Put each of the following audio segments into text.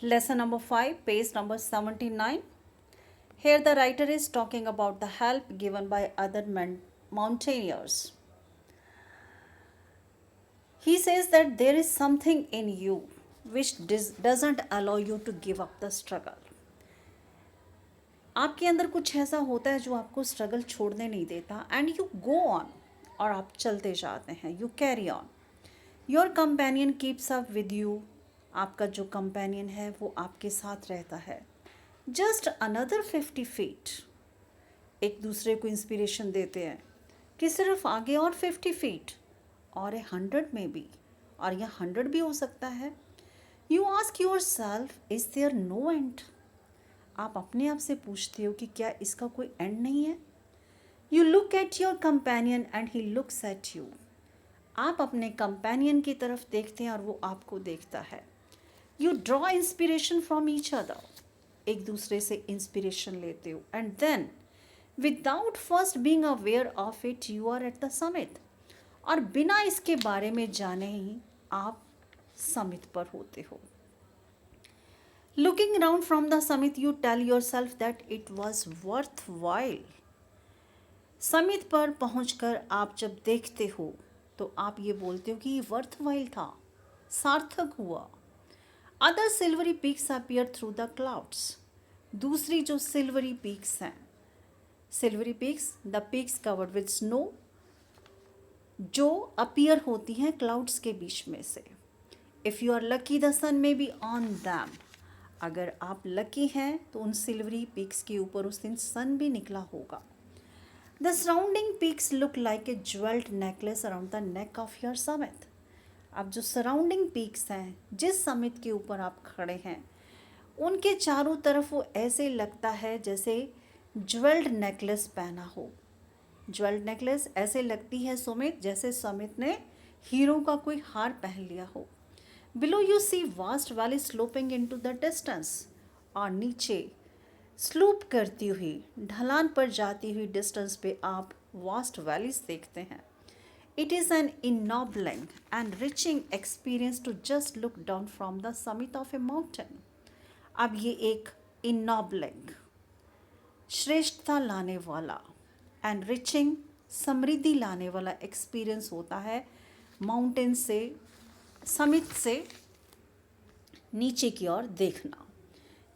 Lesson number 5, page number 79. Here the writer is talking about the help given by other mountaineers. He says that there is something in you which doesn't allow you to give up the struggle. आपके अंदर कुछ ऐसा होता है जो आपको struggle छोड़ने नहीं देता एंड यू गो ऑन और आप चलते जाते हैं, you carry on. Your companion keeps up with you. आपका जो कंपेनियन है वो आपके साथ रहता है. Just another 50 feet. एक दूसरे को इंस्पिरेशन देते हैं कि सिर्फ आगे और 50 फीट और 100 में भी, और यह 100 भी हो सकता है. You ask yourself, is there no end. आप अपने आप से पूछते हो कि क्या इसका कोई एंड नहीं है. You look at your companion and he looks at you. आप अपने कंपेनियन की तरफ देखते हैं और वो आपको देखता है. You draw inspiration from each other. एक दूसरे से इंस्पिरेशन लेते हो and then without first being aware of it you are at the summit. और बिना इसके बारे में जाने ही आप समिट पर होते हो. Looking around from the summit you tell yourself that it was worthwhile. Summit पर पहुंचकर आप जब देखते हो तो आप ये बोलते हो कि ये वर्थ वाइल था, सार्थक हुआ. Other silvery peaks appear through the clouds. दूसरी जो सिल्वरी पीक्स हैं, silvery peaks, the peaks covered with snow, जो अपीयर होती हैं क्लाउड्स के बीच में से. If you are lucky the sun may be on them. अगर आप लकी हैं तो उन सिल्वरी पीक्स के ऊपर उस दिन सन भी निकला होगा. The surrounding peaks look like a jewelled necklace around the neck of your summit. अब जो सराउंडिंग पीक्स हैं, जिस समिट के ऊपर आप खड़े हैं, उनके चारों तरफ वो ऐसे लगता है जैसे ज्वेल्ड नेकलेस पहना हो. ज्वेल्ड नेकलेस ऐसे लगती है सुमित जैसे समित ने हीरो का कोई हार पहन लिया हो. Below you see vast valley sloping into the distance. और नीचे स्लूप करती हुई, ढलान पर जाती हुई डिस्टेंस पे आप वास्ट वैलीज देखते हैं. It is an ennobling and enriching experience to just look down from the summit of a mountain. अब ये एक इनॉबलिंग, श्रेष्ठता लाने वाला, एंड रिचिंग, समृद्धि लाने वाला एक्सपीरियंस होता है माउंटेन से, समिट से नीचे की ओर देखना.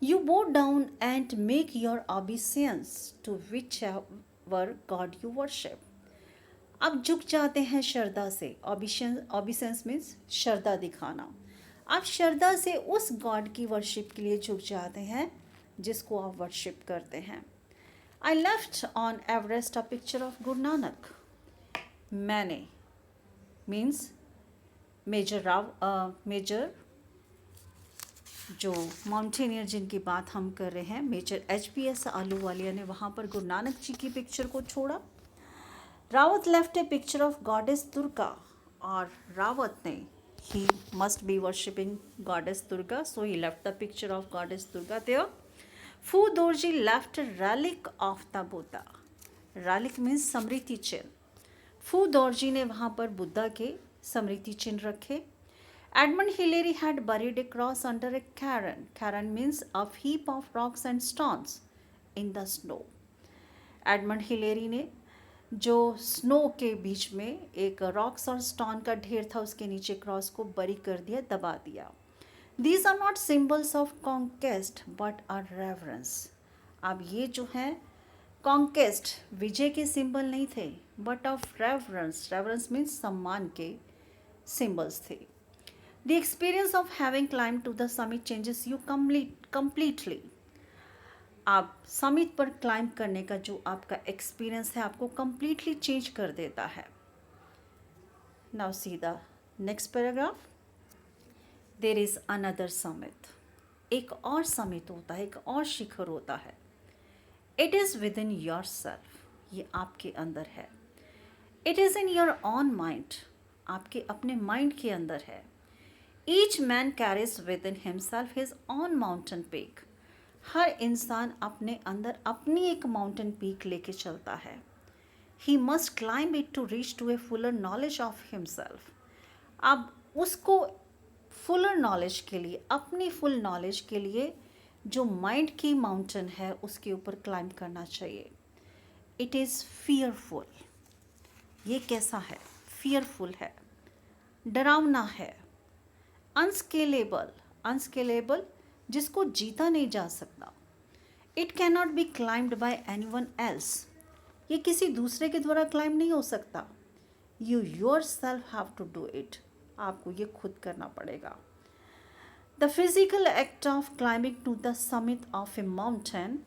You bow down and make your obeisance to whichever god you worship. अब झुक जाते हैं श्रद्धा से. ऑबिसेंस मीन्स श्रद्धा दिखाना. आप श्रद्धा से उस गॉड की वर्शिप के लिए झुक जाते हैं जिसको आप वर्शिप करते हैं. I left on Everest a picture of Guru Nanak. मैंने मीन्स मेजर जो माउंटेनियर जिनकी बात हम कर रहे हैं, मेजर HPS आलूवालिया ने वहाँ पर गुरु नानक जी की पिक्चर को छोड़ा. Rawat left a picture of goddess Durga. और रावत ने, he must be worshipping goddess Durga, so he left the picture of goddess Durga there. Phu Dorji left relic of the Buddha. Relic means स्मृति चिन्ह. फू दोरजी ने वहाँ पर बुद्धा के स्मृति चिन्ह रखे. Edmund Hillary had buried a cross under a cairn. Cairn means a heap of rocks and stones in the snow. Edmund Hillary ने जो स्नो के बीच में एक रॉक्स और स्टोन का ढेर था, उसके नीचे क्रॉस को बरी कर दिया, दबा दिया. These are not symbols of conquest but are reverence. अब ये जो है कॉन्केस्ट, विजय के सिंबल नहीं थे, but of reverence. Reverence means सम्मान के सिंबल्स थे. The experience of having climbed to the summit changes you completely. आप समिट पर क्लाइंब करने का जो आपका एक्सपीरियंस है आपको completely चेंज कर देता है. Now see the next paragraph. There is another summit. एक और समिट होता है, एक और शिखर होता है. It is within yourself. ये आपके अंदर है. It is in your own mind. आपके अपने माइंड के अंदर है. Each man carries within himself his own mountain peak. हर इंसान अपने अंदर अपनी एक माउंटेन पीक लेके चलता है. He must climb it to reach to a fuller knowledge of himself. अब उसको फुलर नॉलेज के लिए, अपनी फुल नॉलेज के लिए जो माइंड की माउंटेन है उसके ऊपर क्लाइंब करना चाहिए। It is fearful. ये कैसा है? फियरफुल है, डरावना है, अनस्केलेबल। अनस्केलेबल जिसको जीता नहीं जा सकता। It can not be climbed by anyone else. ये किसी दूसरे के द्वारा क्लाइम नहीं हो सकता। You yourself have to do it. आपको ये खुद करना पड़ेगा। The physical act of climbing to the summit of a mountain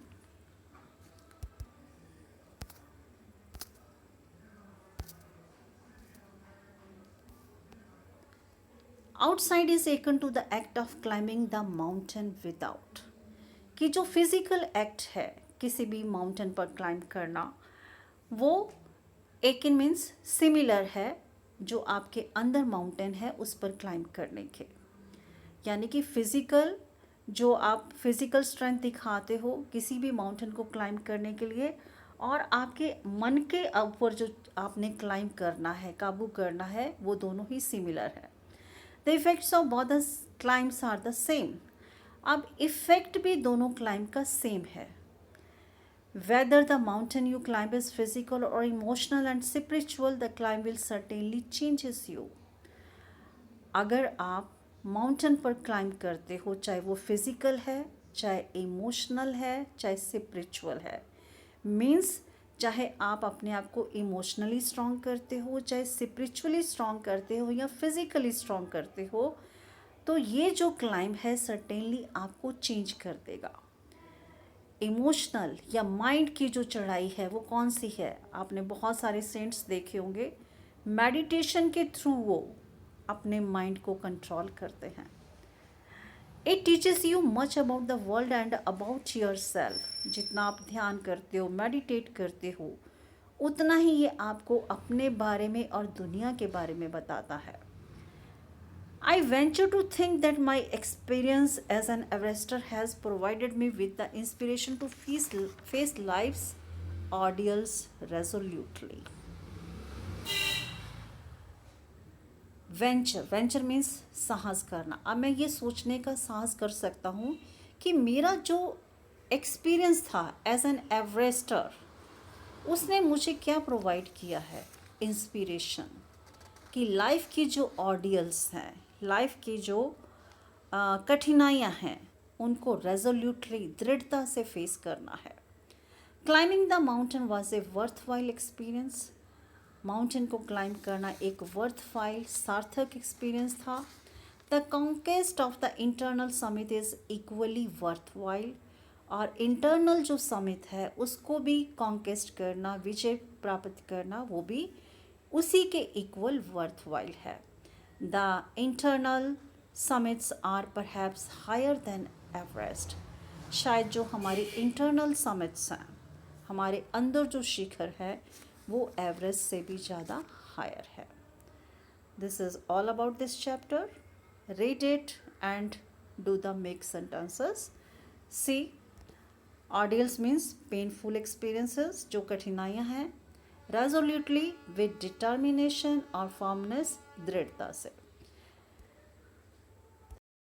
outside is equal to the act of climbing the mountain without. कि जो फिजिकल एक्ट है किसी भी माउंटेन पर क्लाइंब करना, वो एकिन मीन्स सिमिलर है जो आपके अंदर माउंटेन है उस पर क्लाइंब करने के। यानी कि फिजिकल, जो आप फिजिकल स्ट्रेंथ दिखाते हो किसी भी माउंटेन को क्लाइंब करने के लिए, और आपके मन के ऊपर जो आपने क्लाइंब करना है, काबू करना है, वो दोनों ही सिमिलर है। The effects of both the climbs are the same. अब इफेक्ट भी दोनों क्लाइंब का सेम है। Whether the mountain you climb is physical और emotional and spiritual, the climb will certainly changes you. अगर आप माउंटेन पर क्लाइंब करते हो, चाहे वो फिजिकल है, चाहे इमोशनल है, चाहे स्पिरिचुअल है, मीन्स चाहे आप अपने आप को इमोशनली स्ट्रॉन्ग करते हो, चाहे स्पिरिचुअली स्ट्रॉन्ग करते हो या फिजिकली स्ट्रॉन्ग करते हो, तो ये जो क्लाइंब है सर्टेनली आपको चेंज कर देगा। इमोशनल या माइंड की जो चढ़ाई है वो कौन सी है? आपने बहुत सारे सेंट्स देखे होंगे, मेडिटेशन के थ्रू वो अपने माइंड को कंट्रोल करते हैं। It teaches you much about the world and about your self. जितना आप ध्यान करते हो, मेडिटेट करते हो, उतना ही ये आपको अपने बारे में और दुनिया के बारे में बताता है। I venture to think that my experience as an Everester has provided me with the inspiration to face life's ordeals resolutely. Venture means साहस करना। अब मैं ये सोचने का साहस कर सकता हूँ कि मेरा जो एक्सपीरियंस था एज एन एवरेस्टर, उसने मुझे क्या प्रोवाइड किया है? इंस्पिरेशन। कि लाइफ की जो ऑर्डियल्स हैं, लाइफ की जो कठिनाइयाँ हैं, उनको रेजोल्यूटली, दृढ़ता से फेस करना है। Climbing the mountain was a worthwhile experience. Mountain को क्लाइंब करना एक वर्थवाइल, सार्थक एक्सपीरियंस था। The conquest of the internal summit is equally worthwhile. और इंटरनल जो समिट है उसको भी कॉन्केस्ट करना, विजय प्राप्त करना, वो भी उसी के इक्वल वर्थवाइल है। The internal summits are perhaps higher than Everest. शायद जो हमारी इंटरनल समिट्स हैं, हमारे अंदर जो शिखर है, वो एवरेस्ट से भी ज़्यादा हायर है। This is all about this chapter. Read it and do the make sentences. See, ordeals means painful experiences, जो कठिनाइयाँ हैं। रेजोल्यूटली, विद डिटर्मिनेशन और फर्मनेस, दृढ़ता से।